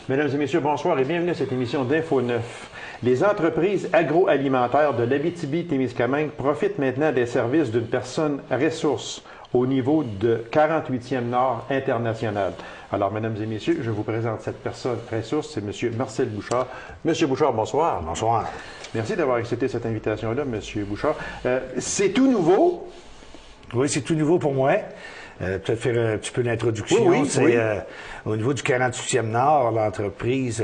Mesdames et messieurs, bonsoir et bienvenue à cette émission d'Info 9. Les entreprises agroalimentaires de l'Abitibi-Témiscamingue profitent maintenant des services d'une personne ressource au niveau de 48e Nord international. Alors, mesdames et messieurs, je vous présente cette personne ressource, c'est M. Marcel Bouchard. M. Bouchard, bonsoir. Bonsoir. Merci d'avoir accepté cette invitation-là, M. Bouchard. C'est tout nouveau? Oui, c'est tout nouveau pour moi. Peut-être faire un petit peu d'introduction. Oui. Au niveau du 48e Nord, l'entreprise,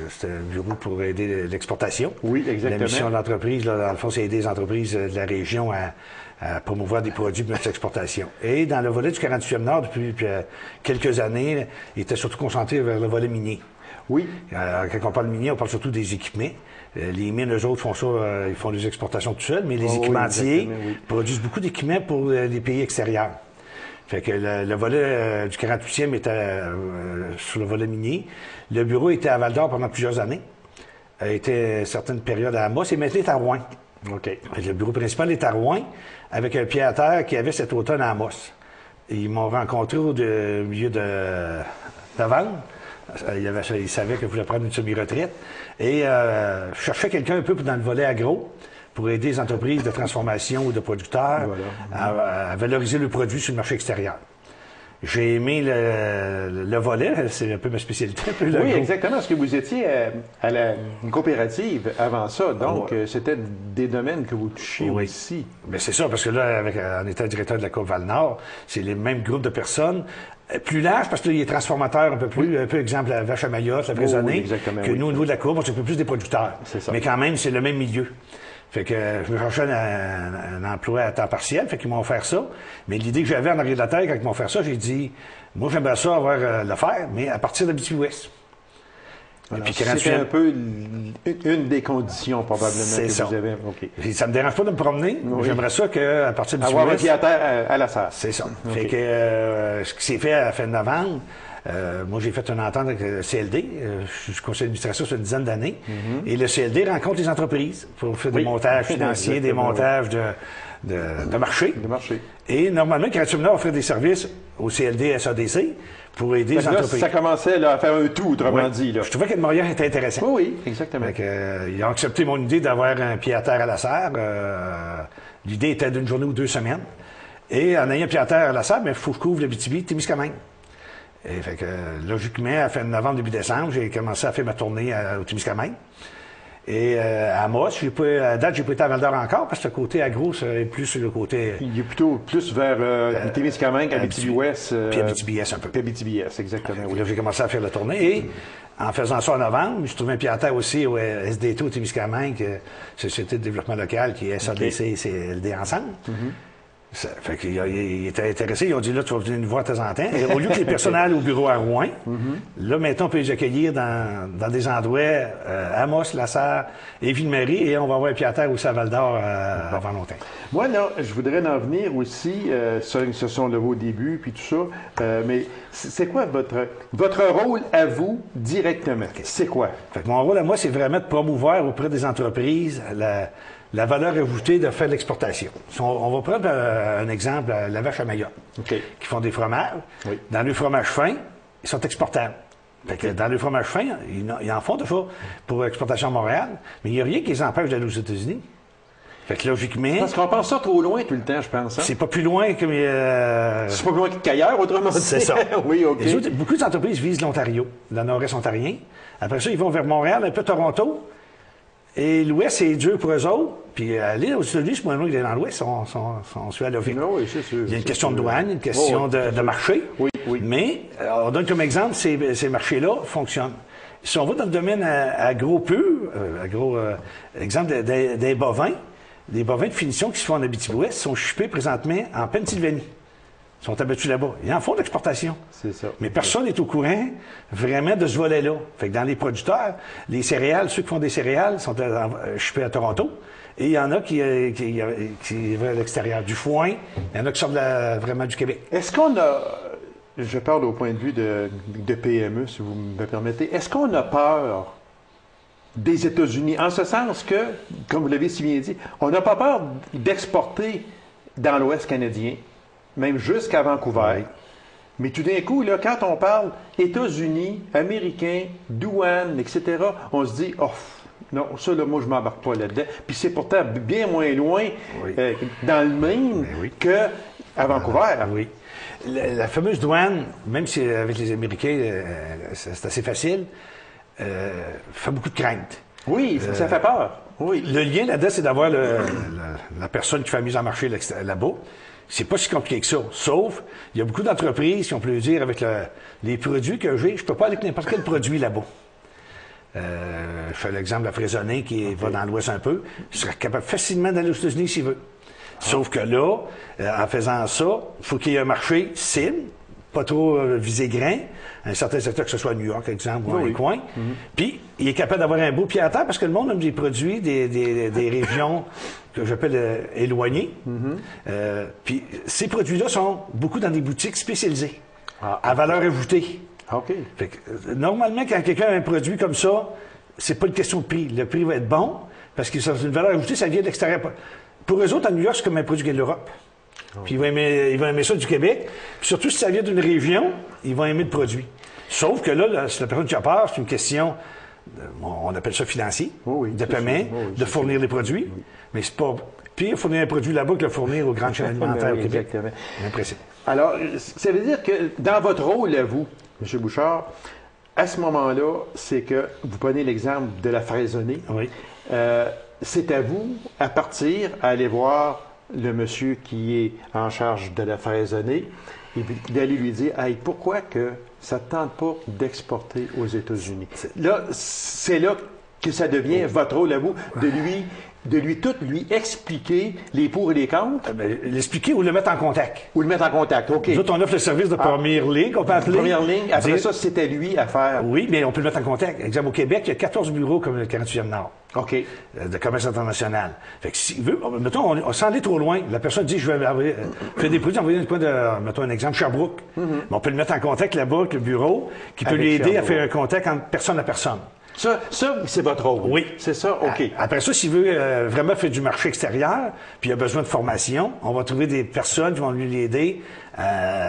c'est un bureau pour aider l'exportation. Oui, exactement. La mission de l'entreprise, dans le fond, c'est aider les entreprises de la région à promouvoir des produits pour notre exportation. Et dans le volet du 48e Nord, depuis quelques années, il était surtout concentré vers le volet minier. Oui. Quand on parle minier, on parle surtout des équipements. Les mines, eux autres, font ça, ils font des exportations tout seuls, mais les équipementiers produisent beaucoup d'équipements pour les pays extérieurs. Fait que le volet du 48e était sur le volet minier. Le bureau était à Val-d'Or pendant plusieurs années. Il était certaines périodes à Amos et maintenant il est à Rouen. OK. Fait que le bureau principal est à Rouen avec un pied à terre qui avait cet automne à Amos. Ils m'ont rencontré au milieu de novembre. Il savait que je voulais prendre une semi-retraite. Et je cherchais quelqu'un un peu dans le volet agro pour aider les entreprises de transformation ou de producteurs à valoriser le produit sur le marché extérieur. J'ai aimé le volet, c'est un peu ma spécialité. Oui, exactement, parce que vous étiez à une coopérative avant ça, donc c'était des domaines que vous touchiez aussi. Bien, c'est ça, parce que là, en étant directeur de la Côte Val-Nord, c'est les mêmes groupes de personnes. Plus large, parce que là, il est transformateur un peu plus, un peu exemple la vache à Mayotte, la vraisonnée, que nous, au niveau de la courbe, on s'occupe plus des producteurs. Mais quand même, c'est le même milieu. Fait que je me cherchais un emploi à temps partiel, fait qu'ils m'ont offert ça. Mais l'idée que j'avais en arrière de la tête, quand ils m'ont offert ça, j'ai dit, moi, j'aimerais ça avoir le faire, mais à partir de l'Abitibi-Ouest. C'était un peu une des conditions, probablement, que vous avez. Okay. Ça me dérange pas de me promener. J'aimerais ça qu'à partir de avoir un pied à terre à la serre. C'est ça. Fait que ce qui s'est fait à la fin de novembre, moi, j'ai fait une entente avec le CLD. Je suis conseiller d'administration sur une dizaine d'années. Et le CLD rencontre les entreprises pour faire des montages financiers, des montages de marché. Et normalement, Créative Nord offrait des services au CLD SADC pour aider les entreprises. Ça commençait là, à faire un tout, autrement dit. Là. Je trouvais que le Montréal était intéressant. Oui, exactement. Ils ont accepté mon idée d'avoir un pied à terre à la serre. L'idée était d'une journée ou 2 semaines. Et en ayant un pied à terre à la serre, il faut que je couvre l'Abitibi-Témiscamingue. Et fait que, logiquement, à la fin de novembre, début décembre, j'ai commencé à faire ma tournée au Témiscamingue. Et à Amos, à date, j'ai pas été à Val-d'Or encore, parce que le côté agro, c'est plus sur le côté... Il est plutôt plus vers Témiscamingue, Abitibi-Ouest. Puis Abitibi-Est un peu. Puis Abitibi-Est, exactement. Là, j'ai commencé à faire la tournée. Et en faisant ça en novembre, je trouvais un pied à terre aussi au SDT au Témiscamingue, Société de développement local, qui est SADC et CLD ensemble. Fait qu'ils étaient intéressés. Ils ont dit, là, tu vas venir nous voir de temps en temps. Et au lieu que les personnes aillent au bureau à Rouen, là, maintenant, on peut les accueillir dans des endroits, Amos, La Sarre et Ville-Marie, et on va avoir un pied à terre aussi à Val-d'Or avant longtemps. Moi, là, je voudrais en venir aussi, ce sont le vos débuts, puis tout ça, mais c'est quoi votre rôle à vous, directement? C'est quoi? Fait que mon rôle à moi, c'est vraiment de promouvoir auprès des entreprises la valeur ajoutée de faire l'exportation. On va prendre un exemple, la vache à Mayotte, qui font des fromages. Dans le fromage fin, ils sont exportables. Fait que dans le fromage fin, ils en font des fois pour l'exportation à Montréal, mais il n'y a rien qui les empêche d'aller aux États-Unis. Fait que logiquement... Parce qu'on pense ça trop loin tout le temps, je pense. Hein? C'est pas plus loin que... c'est pas plus loin qu'ailleurs, autrement dit. C'est ça. Oui, OK. Les autres, beaucoup d'entreprises visent l'Ontario, le nord-est ontarien. Après ça, ils vont vers Montréal, un peu Toronto. Et l'Ouest, c'est dur pour eux autres. Puis aller aux États-Unis, c'est moins loin que d'aller dans l'Ouest. On suit à l'office. Oui, c'est sûr. Il y a une question de douane, une question de marché. Oui. Mais on donne comme exemple, ces marchés-là fonctionnent. Si on va dans le domaine agro pur, exemple des bovins, les bovins de finition qui se font en Abitibi-Ouest sont shippés présentement en Pennsylvanie. Ils sont abattus là-bas. Ils en font de l'exportation. C'est ça. Mais personne n'est au courant vraiment de ce volet-là. Fait que dans les producteurs, les céréales, ceux qui font des céréales sont shippés à Toronto. Et il y en a qui vont à l'extérieur. Du foin, il y en a qui sortent vraiment du Québec. Est-ce qu'on a... Je parle au point de vue de PME, si vous me permettez. Est-ce qu'on a peur des États-Unis? En ce sens que, comme vous l'avez si bien dit, on n'a pas peur d'exporter dans l'Ouest canadien, même jusqu'à Vancouver. Mais tout d'un coup, là, quand on parle États-Unis, Américains, douane, etc., on se dit, oh, non, ça, là, moi, je ne m'embarque pas là-dedans. Puis c'est pourtant bien moins loin dans le Maine qu'à Vancouver. Oui. La fameuse douane, même si avec les Américains, c'est assez facile, fait beaucoup de crainte. Oui, ça fait peur. Oui. Le lien là-dedans, c'est d'avoir la personne qui fait la mise en marché là-bas. C'est pas si compliqué que ça. Sauf, il y a beaucoup d'entreprises qui ont plaisir avec les produits que j'ai. Je peux pas aller avec n'importe quel produit là-bas. Je fais l'exemple de la fraisonnée qui va dans l'Ouest un peu. Je serais capable facilement d'aller aux États-Unis s'il veut. Sauf que là, en faisant ça, il faut qu'il y ait un marché cible, pas trop visé grain, un certain secteur, que ce soit à New York, par exemple, ou dans les coins. Puis, il est capable d'avoir un beau pied à terre parce que le monde aime des produits des régions que j'appelle éloignées. Puis, ces produits-là sont beaucoup dans des boutiques spécialisées, à valeur ajoutée. OK. Fait que, normalement, quand quelqu'un a un produit comme ça, c'est pas une question de prix. Le prix va être bon parce que c'est une valeur ajoutée, ça vient de l'extérieur. Pour eux autres, à New York, c'est comme un produit qui vient de l'Europe. Puis ils vont aimer ça du Québec. Puis surtout, si ça vient d'une région, ils vont aimer le produit. Sauf que là, si la personne qui a peur, c'est une question, on appelle ça financier, de paiement, de fournir les produits. Mais c'est pas pire fournir un produit là-bas que le fournir aux grandes chaînes alimentaires au Québec. Exactement. Impressionnant. Alors, ça veut dire que dans votre rôle, à vous, M. Bouchard, à ce moment-là, c'est que vous prenez l'exemple de la fraisonnée. Oui. C'est à vous, à partir, à aller voir le monsieur qui est en charge de la fraisonnée et d'aller lui dire, hey, pourquoi que ça ne tente pas d'exporter aux États-Unis? Là, c'est là que ça devient votre rôle à vous, de lui expliquer les pour et les contre. L'expliquer ou le mettre en contact. Ou le mettre en contact, OK. Nous autres, on offre le service de première ligne, qu'on peut appeler. Première ligne, après ça, c'est à lui à faire. Oui, mais on peut le mettre en contact. Exemple, au Québec, il y a 14 bureaux comme le 48e Nord. OK. De commerce international. Fait que s'il veut, mettons, on s'en est trop loin. La personne dit, je vais faire des produits, envoyer un point de, mettons un exemple, Sherbrooke. Mais on peut le mettre en contact là-bas avec le bureau, qui peut lui aider à faire un contact entre personne à personne. Ça c'est votre rôle. Oui. C'est ça, OK. Après ça, s'il veut vraiment faire du marché extérieur, puis il a besoin de formation, on va trouver des personnes qui vont lui aider.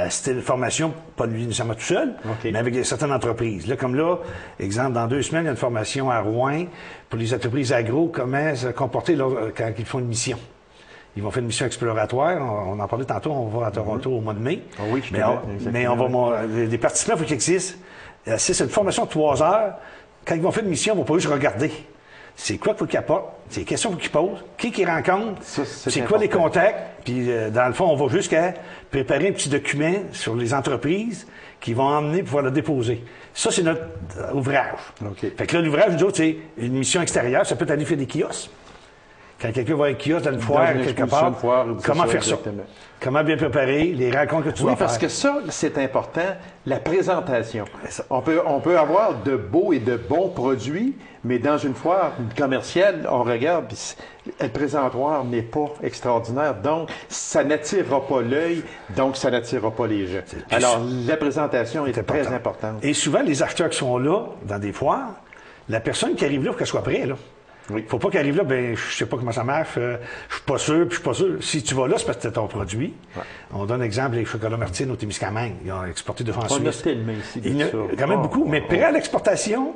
C'était une formation, pas lui nécessairement tout seul, mais avec certaines entreprises. Là, comme là, exemple, dans 2 semaines, il y a une formation à Rouen pour les entreprises agro, comment se comporter quand ils font une mission. Ils vont faire une mission exploratoire. On en parlait tantôt, on va à Toronto au mois de mai. Oui, mais les participants, il faut qu'ils existent. C'est une formation de 3 heures. Quand ils vont faire une mission, ils ne vont pas juste regarder. C'est quoi qu'il faut qu'ils apportent? C'est les questions qu'il faut qu'ils posent. Qui qu'ils rencontrent? C'est quoi les contacts? Puis, dans le fond, on va jusqu'à préparer un petit document sur les entreprises qu'ils vont emmener pour pouvoir le déposer. Ça, c'est notre ouvrage. Fait que là, l'ouvrage, nous autres, c'est une mission extérieure. Ça peut aller faire des kiosques. Quand quelqu'un va à un kiosque dans une foire, quelque part, comment faire ça? Comment bien préparer les rencontres que tu dois faire? Oui, parce que ça, c'est important, la présentation. On peut avoir de beaux et de bons produits, mais dans une foire commerciale, on regarde, puis le présentoir n'est pas extraordinaire, donc ça n'attirera pas l'œil, donc ça n'attirera pas les gens. Alors, la présentation est très importante. Et souvent, les acheteurs qui sont là, dans des foires, la personne qui arrive là, il faut qu'elle soit prête, là. Il ne faut pas qu'elle arrive là, ben je sais pas comment ça marche, je suis pas sûr, puis je suis pas sûr. Si tu vas là, c'est parce que c'est ton produit. On donne exemple les chocolats Martine au Témiscamingue. Ils ont exporté de France Suisse. Il y en a quand même beaucoup, mais prêt à l'exportation,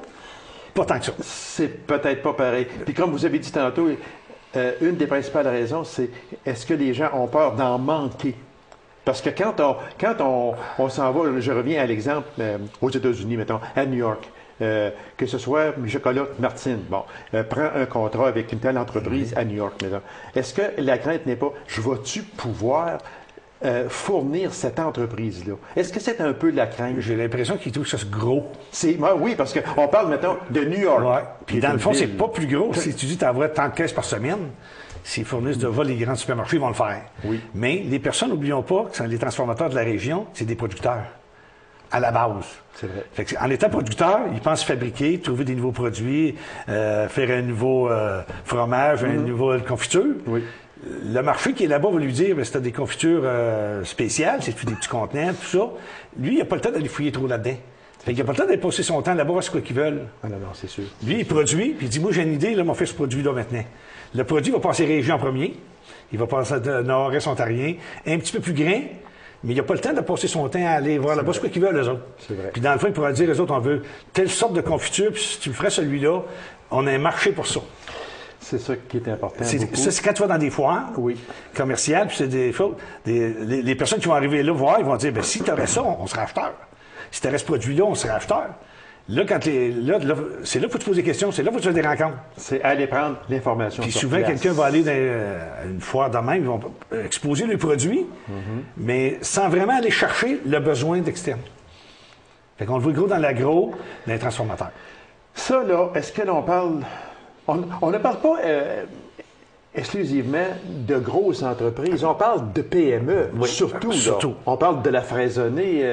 pas tant que ça. C'est peut-être pas pareil. Puis comme vous avez dit tantôt, une des principales raisons, c'est est-ce que les gens ont peur d'en manquer? Parce que quand on s'en va, je reviens à l'exemple aux États-Unis, mettons, à New York. Que ce soit Chocolat Martine, prend un contrat avec une telle entreprise à New York. Est-ce que la crainte n'est pas, je vais-tu pouvoir fournir cette entreprise-là? Est-ce que c'est un peu la crainte? J'ai l'impression qu'ils trouvent que c'est gros. Oui, parce qu'on parle, mettons, de New York. Ouais. Puis dans le fond, c'est pas plus gros. Si tu dis tu envoies tant de caisses par semaine, s'ils fournissent de vol, les grands supermarchés, ils vont le faire. Oui. Mais les personnes, n'oublions pas que les transformateurs de la région, c'est des producteurs. À la base. C'est vrai. Fait que, en étant producteur, ils pensent fabriquer, trouver des nouveaux produits, faire un nouveau fromage, une nouvelle confiture. Oui. Le marché qui est là-bas va lui dire, si tu as des confitures spéciales, c'est des petits contenants, tout ça. Lui, il n'a pas le temps d'aller fouiller trop là-dedans. Fait qu'il n'a pas le temps d'aller passer son temps là-bas, voir ce qu'ils veulent. Ah non, c'est sûr. Lui, il produit, puis il dit, moi, j'ai une idée, là, on fait ce produit-là maintenant. Le produit va passer région en premier. Il va passer de nord-est ontarien, un petit peu plus grain. mais il n'a pas le temps de passer son temps à aller voir là-bas ce qu'ils veulent, eux autres. C'est vrai. Puis dans le fond, ils pourraient dire, eux autres, on veut telle sorte de confiture, puis si tu me ferais celui-là, on a un marché pour ça. C'est ça qui est important. C'est quand tu vas dans des foires commerciales, puis c'est les personnes qui vont arriver là voir, ils vont dire, bien, si tu aurais ça, on serait acheteur. Si tu aurais ce produit-là, on serait acheteur. Là, c'est là qu'il faut te poser des questions, c'est là qu'il faut te faire des rencontres. C'est aller prendre l'information. Puis souvent, quelqu'un va aller dans une foire de même, ils vont exposer les produits, mais sans vraiment aller chercher le besoin d'externe. Fait qu'on le voit gros dans l'agro, dans les transformateurs. Ça, là, est-ce que l'on parle... On ne parle pas exclusivement de grosses entreprises. On parle de PME, surtout. On parle de la fraisonnée,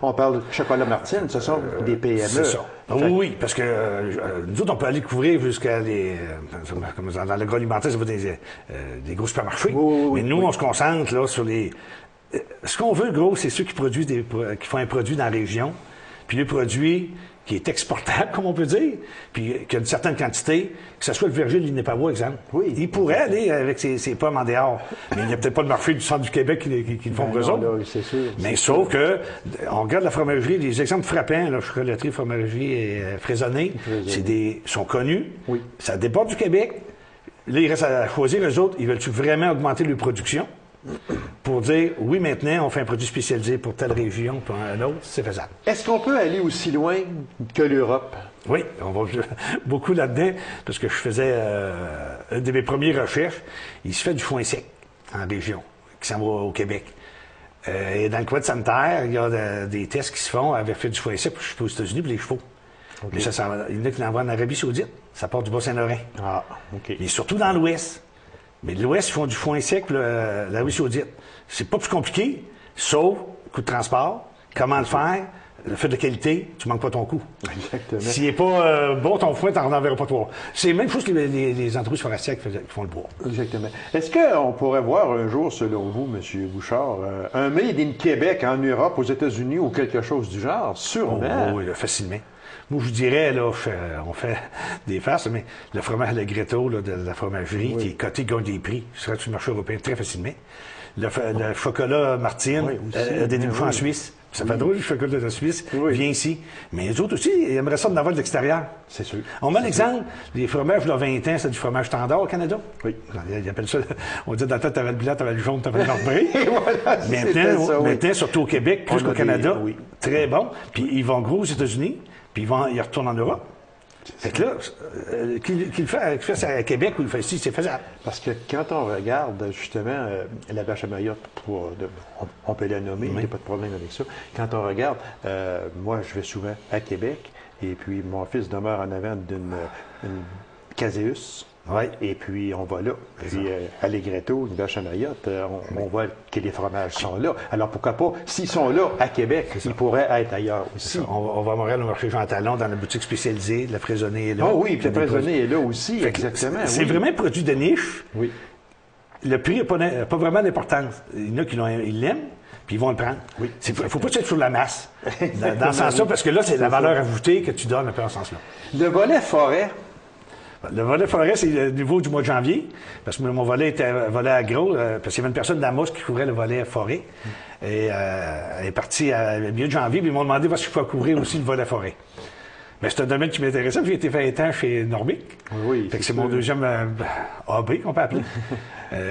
on parle de chocolat Martine, ce sont des PME. C'est ça. Oui, parce que nous autres, on peut aller couvrir jusqu'à dans l'agroalimentaire, ça va des gros supermarchés. Mais nous, on se concentre là sur les... Ce qu'on veut, gros, c'est ceux qui produisent qui font un produit dans la région, puis les produits qui est exportable, comme on peut dire, puis qui a une certaine quantité, que ce soit le verger de l'Inépawa, exemple. Oui. Il pourrait aller avec ses pommes en dehors, mais il n'y a peut-être pas le marché du centre du Québec qui le font pour eux autres. C'est sûr. Mais sauf que, on regarde la fromagerie, les exemples frappants, la chocolaterie, fromagerie et fraisonnée, sont connus. Oui. Ça déborde du Québec. Là, il reste à choisir, eux autres, ils veulent-tu vraiment augmenter leur production? Pour dire, oui, maintenant, on fait un produit spécialisé pour telle région, pour un autre, c'est faisable. Est-ce qu'on peut aller aussi loin que l'Europe? Oui, on va beaucoup là-dedans, parce que je faisais une de mes premières recherches. Il se fait du foin sec en région, qui s'en va au Québec. Et dans le coin de Santerre, il y a des tests qui se font avec fait du foin sec, je suis aux États-Unis, pour les chevaux. Okay. Mais ça, il y en a qui l'envoient en Arabie Saoudite. Ça part du Bas-Saint-Laurent. Ah, OK. Mais surtout dans l'Ouest. Mais de l'Ouest, ils font du foin sec, l'Arabie Saoudite. C'est pas plus compliqué, sauf coût de transport, comment le faire, le fait de qualité, tu manques pas ton coût. Exactement. S'il n'est pas bon ton foin, tu n'en enverras pas toi. C'est la même chose que les entreprises forestières qui font le bois. Exactement. Est-ce qu'on pourrait voir un jour, selon vous, M. Bouchard, un Made in Québec en Europe, aux États-Unis ou quelque chose du genre? Sûrement. Oui, facilement. Moi, je dirais, là, on fait des farces, mais le fromage Le Gretto là, de la fromagerie, qui est coté, gagne des prix, sera sur le marché européen très facilement. Le chocolat Martine a des débouchés en Suisse. Ça fait drôle, le chocolat de Suisse vient ici. Mais les autres aussi, ils aimeraient ça de l'avoir de l'extérieur. C'est sûr. On met l'exemple, les fromages, là, 20 ans, c'est du fromage standard au Canada. Oui. Ils appellent ça, on dit dans le temps, t'avais le blanc, t'avais le jaune, t'avais le marbré. Voilà, maintenant, surtout au Québec, plus qu'au Canada, très bon. Puis ils vont gros aux États-Unis. Puis ils retournent en Europe. Fait que là, qu'il fait ça à Québec ou il fait ici, c'est faisable. Parce que quand on regarde, justement, la vache à Mayotte, on peut la nommer, il n'y a pas de problème avec ça. Quand on regarde, moi, je vais souvent à Québec, et puis mon fils demeure en avant d'une Caséus. Oui. Et puis, on va là. Puis, à Legretto, une vache à Mayotte, on voit que les fromages sont là. Alors, pourquoi pas, s'ils sont là, à Québec, ils pourraient être ailleurs aussi. On va à Montréal, au marché Jean Talon, dans la boutique spécialisée, la fraisonnée est là. Ah oui, puis la fraisonnée est là aussi, exactement. C'est vraiment un produit de niche. Oui. Le prix n'a pas vraiment d'importance. Il y en a qui l'aiment, puis ils vont le prendre. Oui. Il ne faut pas être sur la masse, dans ce sens-là, parce que là, c'est la valeur ajoutée que tu donnes un peu en ce sens-là. Le volet forêt. Le volet forêt, c'est le niveau du mois de janvier, parce que mon volet était un volet agro, parce qu'il y avait une personne d'Amos qui couvrait le volet forêt. Et elle est partie à milieu de janvier, puis ils m'ont demandé si je pouvais couvrir aussi le volet forêt. Mais c'est un domaine qui m'intéressait, j'ai été 20 ans chez Normic. Oui. Fait que c'est mon deuxième AB, qu'on peut appeler.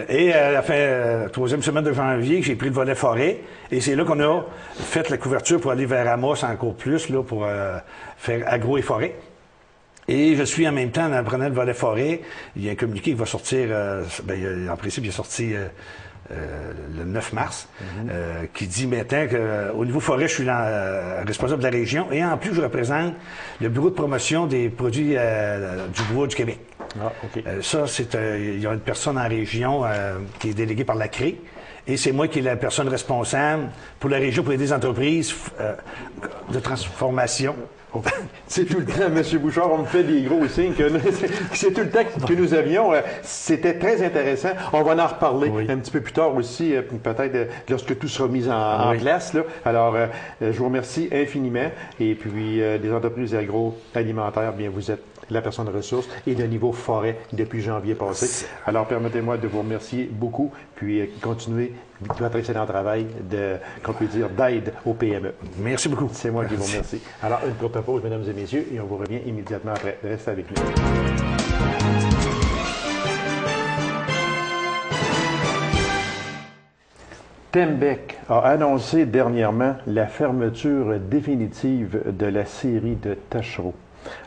Et à la troisième semaine de janvier, j'ai pris le volet forêt, et c'est là qu'on a fait la couverture pour aller vers Amos encore plus, là, pour faire agro et forêt. Et je suis en même temps, en apprenant le volet forêt, il y a un communiqué qui va sortir, en principe, il est sorti le 9 mars, qui dit maintenant qu'au niveau forêt, je suis responsable de la région et en plus, je représente le bureau de promotion des produits du bois du Québec. Ah, OK. Ça, il y a une personne en région qui est déléguée par la CRE. Et c'est moi qui est la personne responsable pour la région, pour aider les entreprises de transformation. C'est tout le temps, M. Bouchard, on me fait des gros signes que c'est tout le temps que nous avions. C'était très intéressant. On va en reparler un petit peu plus tard aussi, peut-être lorsque tout sera mis en place. Là. Alors, je vous remercie infiniment. Et puis, les entreprises agroalimentaires, bien, vous êtes la personne ressource et le niveau forêt depuis janvier passé. Alors, permettez-moi de vous remercier beaucoup, puis continuer votre excellent travail qu'on peut dire, d'aide aux PME. Merci beaucoup. C'est moi qui vous remercie. Alors, une courte pause, mesdames et messieurs, et on vous revient immédiatement après. Restez avec nous. Tembec a annoncé dernièrement la fermeture définitive de la scierie de Taschereau.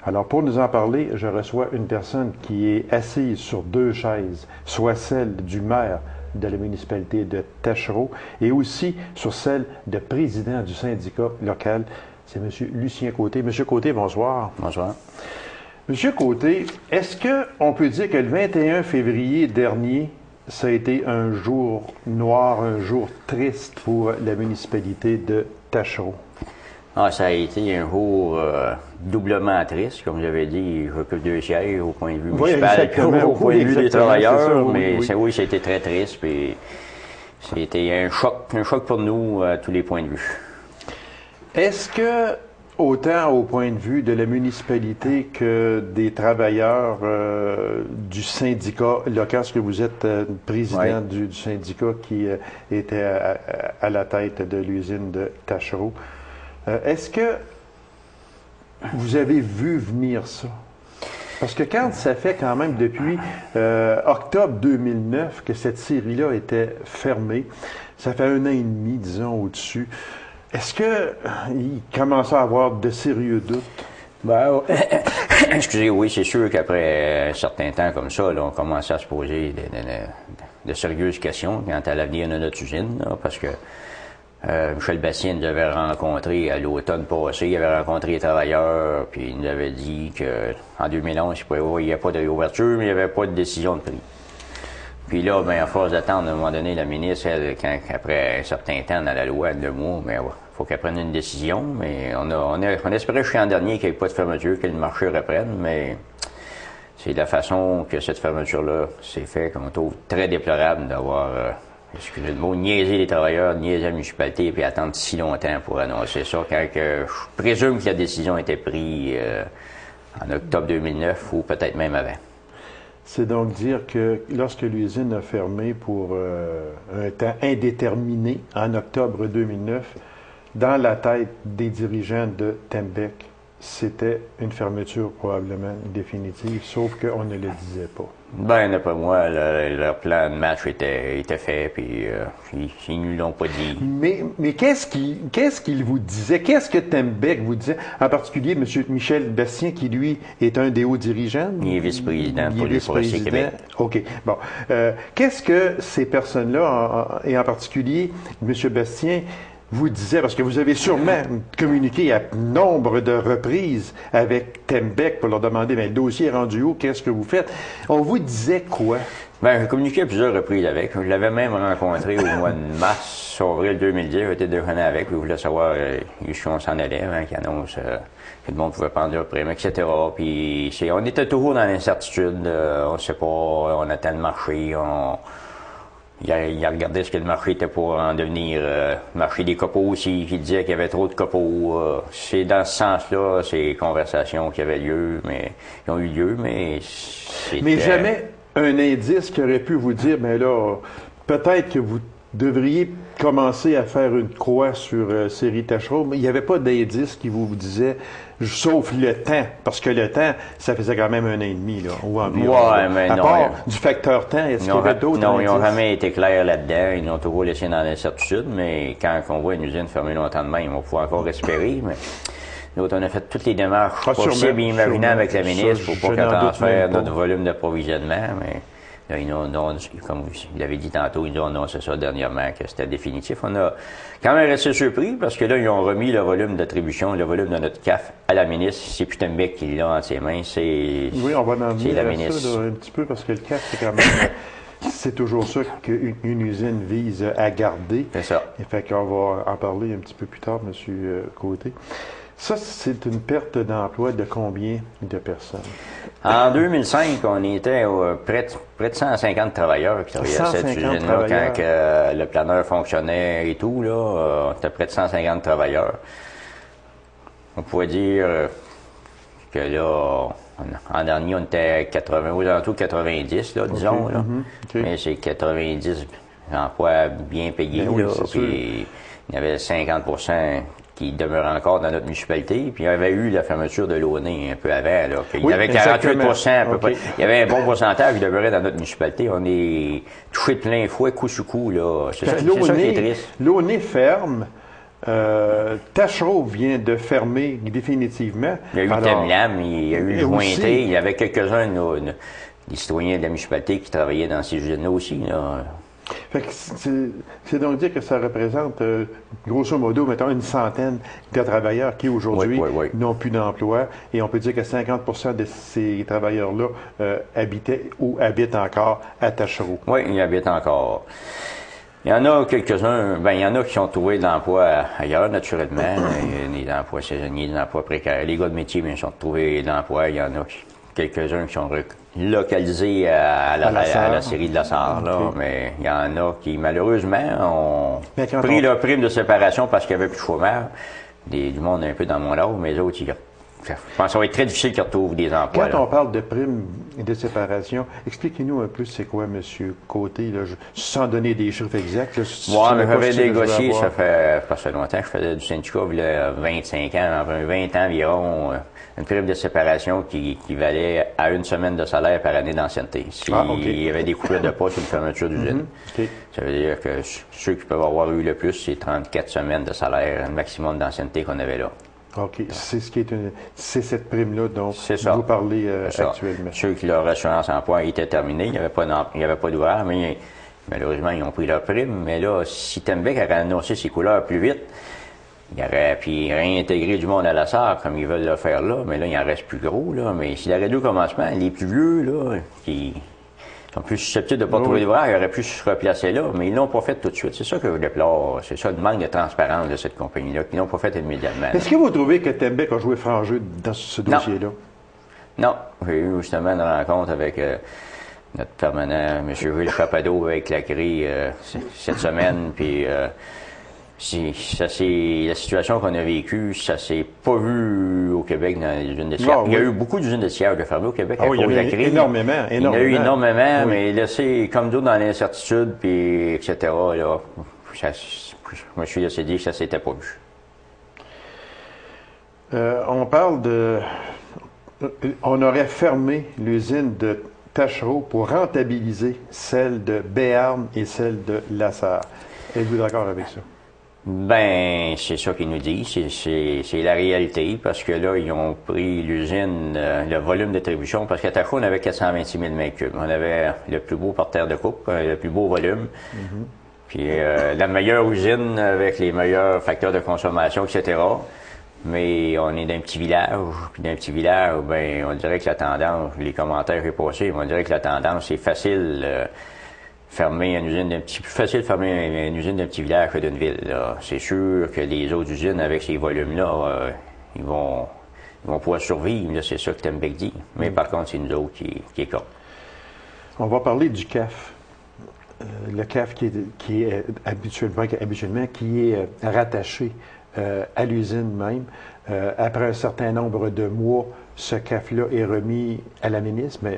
Alors, pour nous en parler, je reçois une personne qui est assise sur deux chaises, soit celle du maire de la municipalité de Taschereau et aussi sur celle de président du syndicat local. C'est M. Lucien Côté. M. Côté, bonsoir. Bonsoir. M. Côté, est-ce qu'on peut dire que le 21 février dernier, ça a été un jour noir, un jour triste pour la municipalité de Taschereau? Ah, ça a été un jour doublement triste. Comme j'avais dit, j'occupe deux sièges au point de vue municipal, au point de vue des travailleurs, mais oui, ça a été très triste. Puis c'était un choc pour nous à tous les points de vue. Est-ce que, autant au point de vue de la municipalité que des travailleurs du syndicat local, parce que vous êtes président du syndicat qui était à la tête de l'usine de Taschereau, est-ce que vous avez vu venir ça? Parce que quand ça fait quand même depuis octobre 2009 que cette scierie-là était fermée, ça fait 1 an et demi, disons, au-dessus, est-ce qu'il commençait à avoir de sérieux doutes? Excusez, oui, c'est sûr qu'après un certain temps comme ça, là, on commençait à se poser de sérieuses questions quant à l'avenir de notre usine, là, parce que Michel Bastien nous avait rencontré à l'automne passé, il avait rencontré les travailleurs, puis il nous avait dit qu'en 2011, il n'y avait pas de réouverture, mais il n'y avait pas de décision de prix. Puis là, à force d'attendre, à un moment donné, la ministre, après un certain temps dans la loi, 2 mois, il faut qu'elle prenne une décision, mais on espérait jusqu'en dernier qu'il n'y ait pas de fermeture, que le marché reprenne, mais c'est la façon que cette fermeture-là s'est faite qu'on trouve très déplorable d'avoir... excusez le mot, niaiser les travailleurs, niaiser la municipalité, puis attendre si longtemps pour annoncer ça, quand je présume que la décision a été prise en octobre 2009 ou peut-être même avant. C'est donc dire que lorsque l'usine a fermé pour un temps indéterminé en octobre 2009, dans la tête des dirigeants de Tembec, c'était une fermeture probablement définitive, sauf qu'on ne le disait pas. D'après moi, leur plan de match était fait, puis ils ne l'ont pas dit. Mais qu'est-ce qu'il vous disait? Qu'est-ce que Tembec vous disait? En particulier, M. Michel Bastien, qui, lui, est un des hauts dirigeants. Il est vice-président pour les Forestiers Québec. OK. Bon. Qu'est-ce que ces personnes-là, et en particulier M. Bastien, vous disait, parce que vous avez sûrement communiqué à nombre de reprises avec Tembec pour leur demander, mais le dossier est rendu où, qu'est-ce que vous faites? On vous disait quoi? J'ai communiqué à plusieurs reprises avec. Je l'avais même rencontré au mois de mars, avril 2010. J'étais déjeuner avec, puis je voulais savoir jusqu'où on s'en allait, avant qu'il annonce que le monde pouvait prendre leur prime, etc. Puis on était toujours dans l'incertitude. On ne sait pas, on attend le marché, il a regardé ce que le marché était pour en devenir marché des copeaux aussi, qui disait qu'il y avait trop de copeaux. C'est dans ce sens-là, ces conversations qui avaient lieu, mais qui ont eu lieu, mais Mais jamais un indice qui aurait pu vous dire, mais là, peut-être que vous devriez commencer à faire une croix sur Scierie Taschereau, mais il n'y avait pas d'indice qui vous disait, sauf le temps, parce que le temps, ça faisait quand même 1 an et demi, là, ou environ. Ouais, mais à part du facteur temps, est-ce qu'il y avait d'autres Non, indices? ils n'ont jamais été clairs là-dedans. Ils nous ont toujours laissé dans l'incertitude, mais quand on voit une usine fermée longtemps de même, on va pouvoir encore espérer, mais... Nous autres, on a fait toutes les démarches possibles et imaginables avec la ministre pour pas qu'elle transfère notre volume d'approvisionnement, mais là, ils nous ont, comme vous l'avez dit tantôt, ils nous ont annoncé ça dernièrement, que c'était définitif. On a quand même resté surpris parce que là, ils ont remis le volume d'attribution, le volume de notre CAF à la ministre. C'est plus Tembec qui l'a entre ses mains, c'est oui, on va en venir la à ministre. Ça, là, un petit peu, parce que le CAF, c'est quand même... C'est toujours ça qu'une usine vise à garder. C'est ça. Et fait qu'on va en parler un petit peu plus tard, M. Côté. Ça, c'est une perte d'emploi de combien de personnes? En 2005, on était près de 150 travailleurs qui travaillaient à cette usine-là quand le planeur fonctionnait et tout. Là, on était près de 150 travailleurs. On pourrait dire que là, En dernier, on était 80, aux alentours de 90, là, disons. Là. Mais c'est 90 emplois bien payés. Ben oui, là, c'est puis il y avait 50 qui demeuraient encore dans notre municipalité. Puis il y avait eu la fermeture de l'ONE un peu avant. Là, il y avait 48 à peu près. Il y avait un bon pourcentage qui demeurait dans notre municipalité. On est touché de plein fouet, coup sur coup. C'est ça qui est triste. L'ONE ferme. Tachereau vient de fermer définitivement. Il y a eu Temlam, il y a eu Jointé, il y avait quelques-uns des citoyens de la municipalité qui travaillaient dans ces usines-là aussi. Là. Fait que c'est donc dire que ça représente, grosso modo, mettons, une centaine de travailleurs qui, aujourd'hui, n'ont plus d'emploi. Et on peut dire que 50 de ces travailleurs-là habitaient ou habitent encore à Tachereau. Oui, ils habitent encore. Il y en a quelques-uns, il y en a qui ont trouvé de l'emploi ailleurs, naturellement. Il y a des emplois saisonniers, des emplois précaires. Les gars de métier, bien, ils ont trouvé de l'emploi. Il y en a quelques-uns qui sont localisés à la série de la Sarre, là. Mais il y en a qui, malheureusement, ont pris leur prime de séparation parce qu'il n'y avait plus de chômage. Du monde un peu dans mon âge, mais les autres, je pense que ça va être très difficile qu'ils retrouvent des emplois. Quand on parle de prime de séparation, expliquez-nous un peu c'est quoi, M. Côté, là, sans donner des chiffres exacts. Moi, mais j'avais négocié, ça fait longtemps que je faisais du syndicat, il y a 25 ans, 20 ans environ, une prime de séparation qui valait à 1 semaine de salaire par année d'ancienneté. S'il y avait des coupures de poste ou une fermeture d'usine. Ça veut dire que ceux qui peuvent avoir eu le plus, c'est 34 semaines de salaire, un maximum d'ancienneté qu'on avait là. OK. C'est cette prime-là dont vous parlez actuellement. Ceux qui leur assurance emploi était terminée, il n'y avait pas d'ouvrage, mais malheureusement, ils ont pris leur prime. Mais là, si Tembec avait annoncé ses couleurs plus vite, il aurait puis réintégré du monde à la SAR comme ils veulent le faire là, mais là, il en reste plus gros. Là. Mais s'il aurait dû au commencement, les plus vieux, là, qui sont plus susceptibles de ne pas trouver d'ouvrage, ils auraient pu se replacer là, mais ils l'ont pas fait tout de suite. C'est ça que je déplore. C'est ça le manque de transparence de cette compagnie-là, qu'ils l'ont pas fait immédiatement. Est-ce que vous trouvez que Tembec a joué franc jeu dans ce dossier-là? Non. J'ai eu justement une rencontre avec notre permanent, M. Gilles Chapado, avec la CRI cette semaine, puis la situation qu'on a vécue, ça s'est pas vu au Québec dans les usines de cierge. Il y a eu beaucoup d'usines de cierge de fermées au Québec à cause de la crise. Énormément. Il y en a eu énormément, mais laissé comme d'autres dans l'incertitude, puis etc. Là, je me suis laissé dire que ça s'était pas vu. On parle on aurait fermé l'usine de Tachereau pour rentabiliser celle de Béarn et celle de Lassar. Êtes-vous d'accord avec ça? Ben, c'est ça qu'ils nous disent, c'est la réalité, parce que là, ils ont pris l'usine, le volume d'attribution, parce qu'à Tachereau, on avait 426 000 mètres cubes. On avait le plus beau parterre de coupe, le plus beau volume, puis la meilleure usine avec les meilleurs facteurs de consommation, etc. Mais on est d'un petit village, puis d'un petit village, ben, on dirait que la tendance, les commentaires est passé, on dirait que la tendance, c'est facile fermer une usine plus facile de fermer une usine d'un petit village que d'une ville. C'est sûr que les autres usines avec ces volumes-là, ils vont pouvoir survivre. Là, c'est ça que Tembec dit. Mais par contre, c'est nous autres qui est con. On va parler du CAF. Le CAF qui est habituellement rattaché à l'usine même. Après un certain nombre de mois, ce CAF-là est remis à la ministre, mais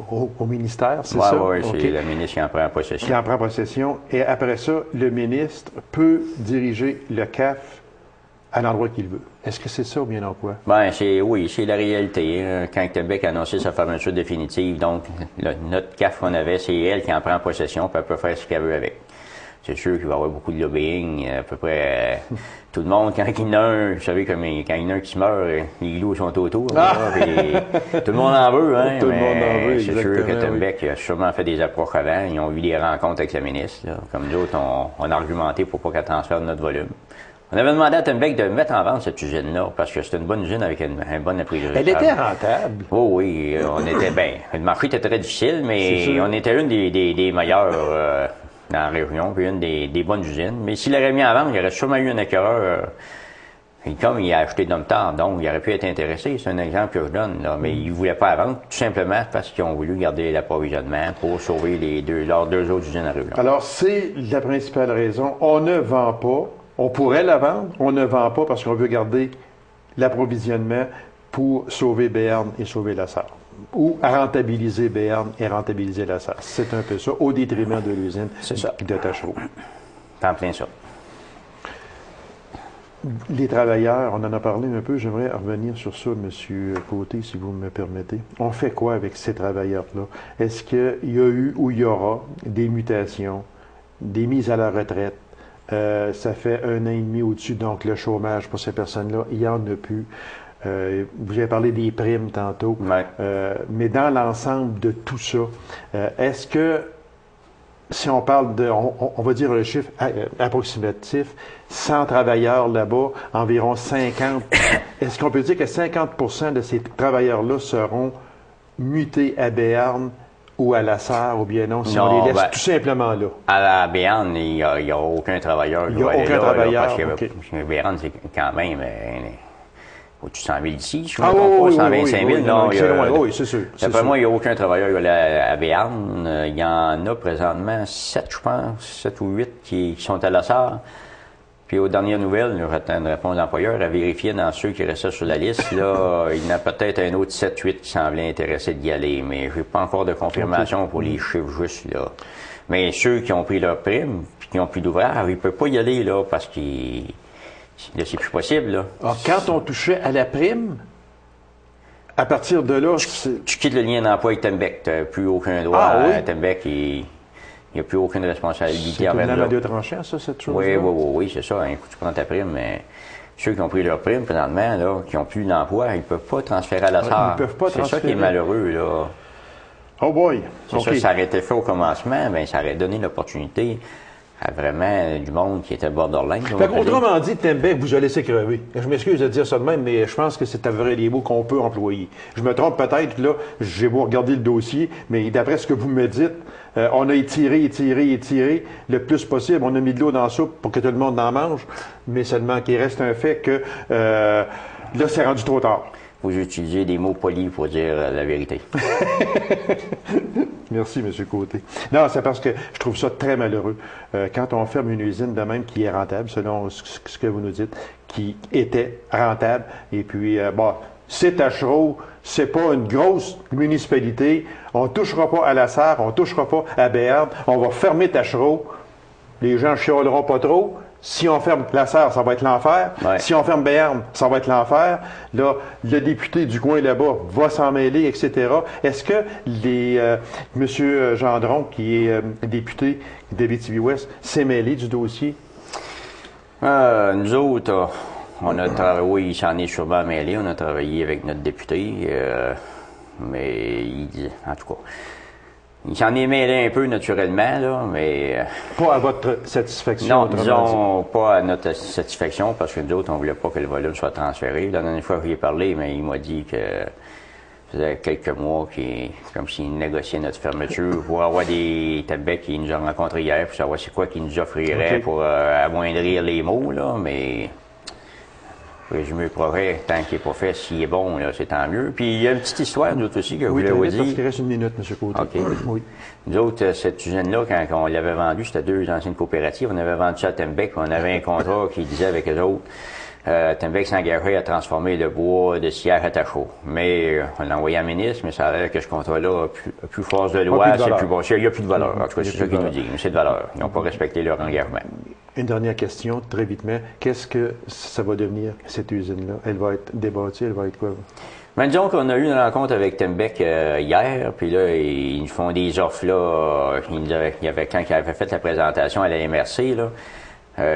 au ministère, c'est ça? Oui, c'est la ministre qui en prend possession. Qui en prend possession. Et après ça, le ministre peut diriger le CAF à l'endroit qu'il veut. Est-ce que c'est ça ou bien non quoi? Ben, c'est la réalité. Quand Tembec a annoncé sa fermeture définitive, donc notre CAF qu'on avait, c'est elle qui en prend possession, puis elle peut faire ce qu'elle veut avec. C'est sûr qu'il va y avoir beaucoup de lobbying, à peu près tout le monde. Quand il y en a un, vous savez, quand il y en a un qui se meurt, les loups sont autour. Tout le monde en veut, hein. Tout le monde en veut, c'est sûr que Tembec a sûrement fait des approches avant. Ils ont eu des rencontres avec la ministre. Là. Comme nous autres, on a argumenté pour pas qu'elle transfère notre volume. On avait demandé à Tembec de mettre en vente cette usine-là, parce que c'était une bonne usine avec un bon apprentissage. Elle était rentable. Oh oui, on était bien. Le marché était très difficile, mais on était une des meilleures dans la région, puis une des bonnes usines. Mais s'il l'aurait mis en vente, il y aurait sûrement eu un acquéreur. Et comme il a acheté Domtar, donc il aurait pu être intéressé. C'est un exemple que je donne, là. Mais il ne voulait pas la vendre, tout simplement parce qu'ils ont voulu garder l'approvisionnement pour sauver leurs deux autres usines à région. Alors, c'est la principale raison. On ne vend pas. On pourrait la vendre. On ne vend pas parce qu'on veut garder l'approvisionnement pour sauver Béarn et sauver la Sarre, ou à rentabiliser Béarn et rentabiliser la Sarre. C'est un peu ça, au détriment de l'usine de Tachereau. En plein ça. Les travailleurs, on en a parlé un peu, j'aimerais revenir sur ça, M. Côté, si vous me permettez. On fait quoi avec ces travailleurs-là? Est-ce qu'il y a eu ou il y aura des mutations, des mises à la retraite? Ça fait 1 an et demi au-dessus, donc le chômage pour ces personnes-là, il n'y en a plus. Vous avez parlé des primes tantôt, Ouais. Mais dans l'ensemble de tout ça, est-ce que, si on parle de, on va dire un chiffre approximatif, 100 travailleurs là-bas, environ 50, est-ce qu'on peut dire que 50% de ces travailleurs-là seront mutés à Béarn ou à la Sarre, ou bien non, si Non, on les laisse ben, tout simplement là? À la Béarn, il n'y a aucun travailleur. Il n'y a aucun travailleur, parce que Béarn, c'est quand même au-dessus de 100 000 ici, je ne Ah me trompe oui, pas, oui, 125 oui, 000. oui, Non, c'est loin, oui, c'est sûr. D'après moi, il n'y a aucun travailleur à Béarn. Il y en a présentement 7, je pense, 7 ou 8 qui sont à la Sarre. Puis aux dernières nouvelles, j'attends une réponse d'employeur, à vérifier dans ceux qui restaient sur la liste, là, il y en a peut-être un autre 7-8 qui semblaient intéressés d'y aller, mais je n'ai pas encore de confirmation pour les chiffres justes, là. Mais ceux qui ont pris leur prime, puis qui n'ont plus d'ouvrage, ils ne peuvent pas y aller, là, parce que là, c'est plus possible, là. Alors, quand on touchait à la prime, à partir de là, Tu quittes le lien d'emploi avec Tembec, tu n'as plus aucun droit à Tembec, il n'y a plus aucune responsabilité c'est une envers lame là. à deux tranchants, ça, cette chose-là? Oui, c'est ça. Un coup, tu prends ta prime, mais ceux qui ont pris leur prime présentement, là, qui n'ont plus d'emploi, ils ne peuvent pas transférer à la SAR. Ils peuvent pas C'est ça qui est transférer. malheureux, là. Oh boy! C'est ça, ça aurait été fait au commencement, ben, ça aurait donné l'opportunité à vraiment du monde qui était borderline. Fait autrement dit, Tembec vous a laissé crever. Je m'excuse de dire ça de même, mais je pense que c'est à vrai les mots qu'on peut employer. Je me trompe peut-être, là, j'ai beau regarder le dossier, mais d'après ce que vous me dites, on a étiré le plus possible. On a mis de l'eau dans la soupe pour que tout le monde en mange, mais seulement qu'il reste un fait que là, c'est rendu trop tard. Vous utilisez des mots polis pour dire la vérité. Merci, M. Côté. Non, c'est parce que je trouve ça très malheureux. Quand on ferme une usine de même qui est rentable, selon ce que vous nous dites, qui était rentable, et puis, bon, c'est Tachereau, c'est pas une grosse municipalité, on touchera pas à la Sarre, on touchera pas à Béarn, on va fermer Tachereau, les gens chialeront pas trop. Si on ferme la Sarre, ça va être l'enfer. Ouais. Si on ferme Béarn, ça va être l'enfer. Là, le député du coin là-bas va s'en mêler, etc. Est-ce que M. Gendron, qui est député d'Abitibi-Ouest, s'est mêlé du dossier? Nous autres, on a travaillé, oui, il s'en est sûrement mêlé. On a travaillé avec notre député, mais en tout cas, il s'en est mêlé un peu naturellement, là, mais... Pas à votre satisfaction, non, autrement disons pas à notre satisfaction, parce que nous autres, on voulait pas que le volume soit transféré. La dernière fois que j'y ai parlé, mais il m'a dit que ça faisait quelques mois comme s'il négociait notre fermeture pour avoir des Tembec qui nous a rencontrés hier, pour savoir c'est quoi qu'il nous offrirait pour amoindrir les maux, là, mais... Résumer le projet, tant qu'il n'est pas fait, s'il est bon, là, c'est tant mieux. Puis il y a une petite histoire, nous autres aussi, que je voulais vous dire. Parce qu'il reste une minute, M. Côté. OK. Oui. Nous autres, cette usine-là, quand on l'avait vendue, c'était 2 anciennes coopératives. On avait vendu ça à Tembec, on avait un contrat qui disait avec eux autres, Tembec s'engageait à transformer le bois de sciage à Tachereau. Mais on l'a envoyé à la ministre, mais ça a l'air que ce contrat-là a plus force de loi, c'est plus bon. Il n'y a plus de valeur. En tout cas, c'est ça qu'ils nous disent, mais c'est de valeur. Ils n'ont pas respecté leur engagement. Une dernière question, très vitement. Qu'est-ce que ça va devenir, cette usine-là? Elle va être débâtie, elle va être quoi? Ben, disons qu'on a eu une rencontre avec Tembec hier, puis là, ils nous font des offres, là. Quand ils avaient fait la présentation à la MRC, là,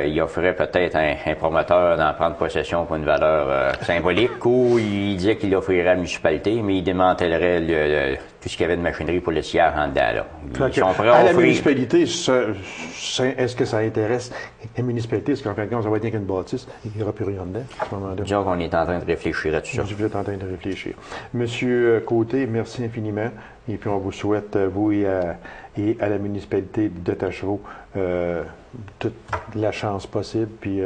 il offrait peut-être un promoteur d'en prendre possession pour une valeur symbolique, ou il disait qu'il l'offrirait à la municipalité, mais il démantèlerait tout ce qu'il y avait de machinerie pour le sillage en dedans, là. Ils sont prêts à la offrir... municipalité, est-ce que ça intéresse la municipalité? Est-ce qu'en fin de compte, ça va être rien qu'une bâtisse? Il n'y aura plus rien dedans à ce moment-là. Disons qu'on est en train de réfléchir à tout ça. Vous êtes en train de réfléchir. Monsieur Côté, merci infiniment. Et puis, on vous souhaite, vous et à la municipalité de Tachereau, toute la chance possible. Puis,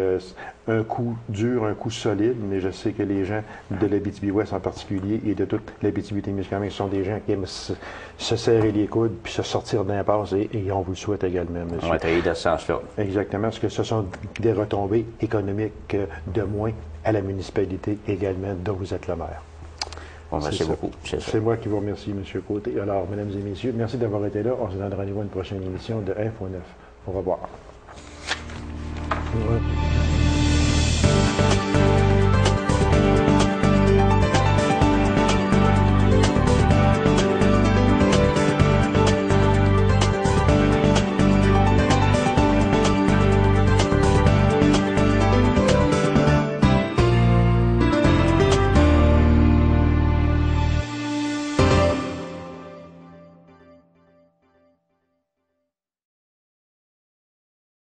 un coup dur, un coup solide. Mais je sais que les gens de l'Abitibi-Ouest en particulier et de toute l'Abitibi-Témiscamingue sont des gens qui aiment se serrer les coudes puis se sortir d'impasse. Et on vous le souhaite également, monsieur. On va travailler dans ce sens-là. Exactement, parce que ce sont des retombées économiques de moins à la municipalité également, dont vous êtes le maire. Bon, merci beaucoup. C'est moi qui vous remercie, M. Côté. Alors, mesdames et messieurs, merci d'avoir été là. On se donne rendez-vous à une prochaine émission de Info 9. Au revoir.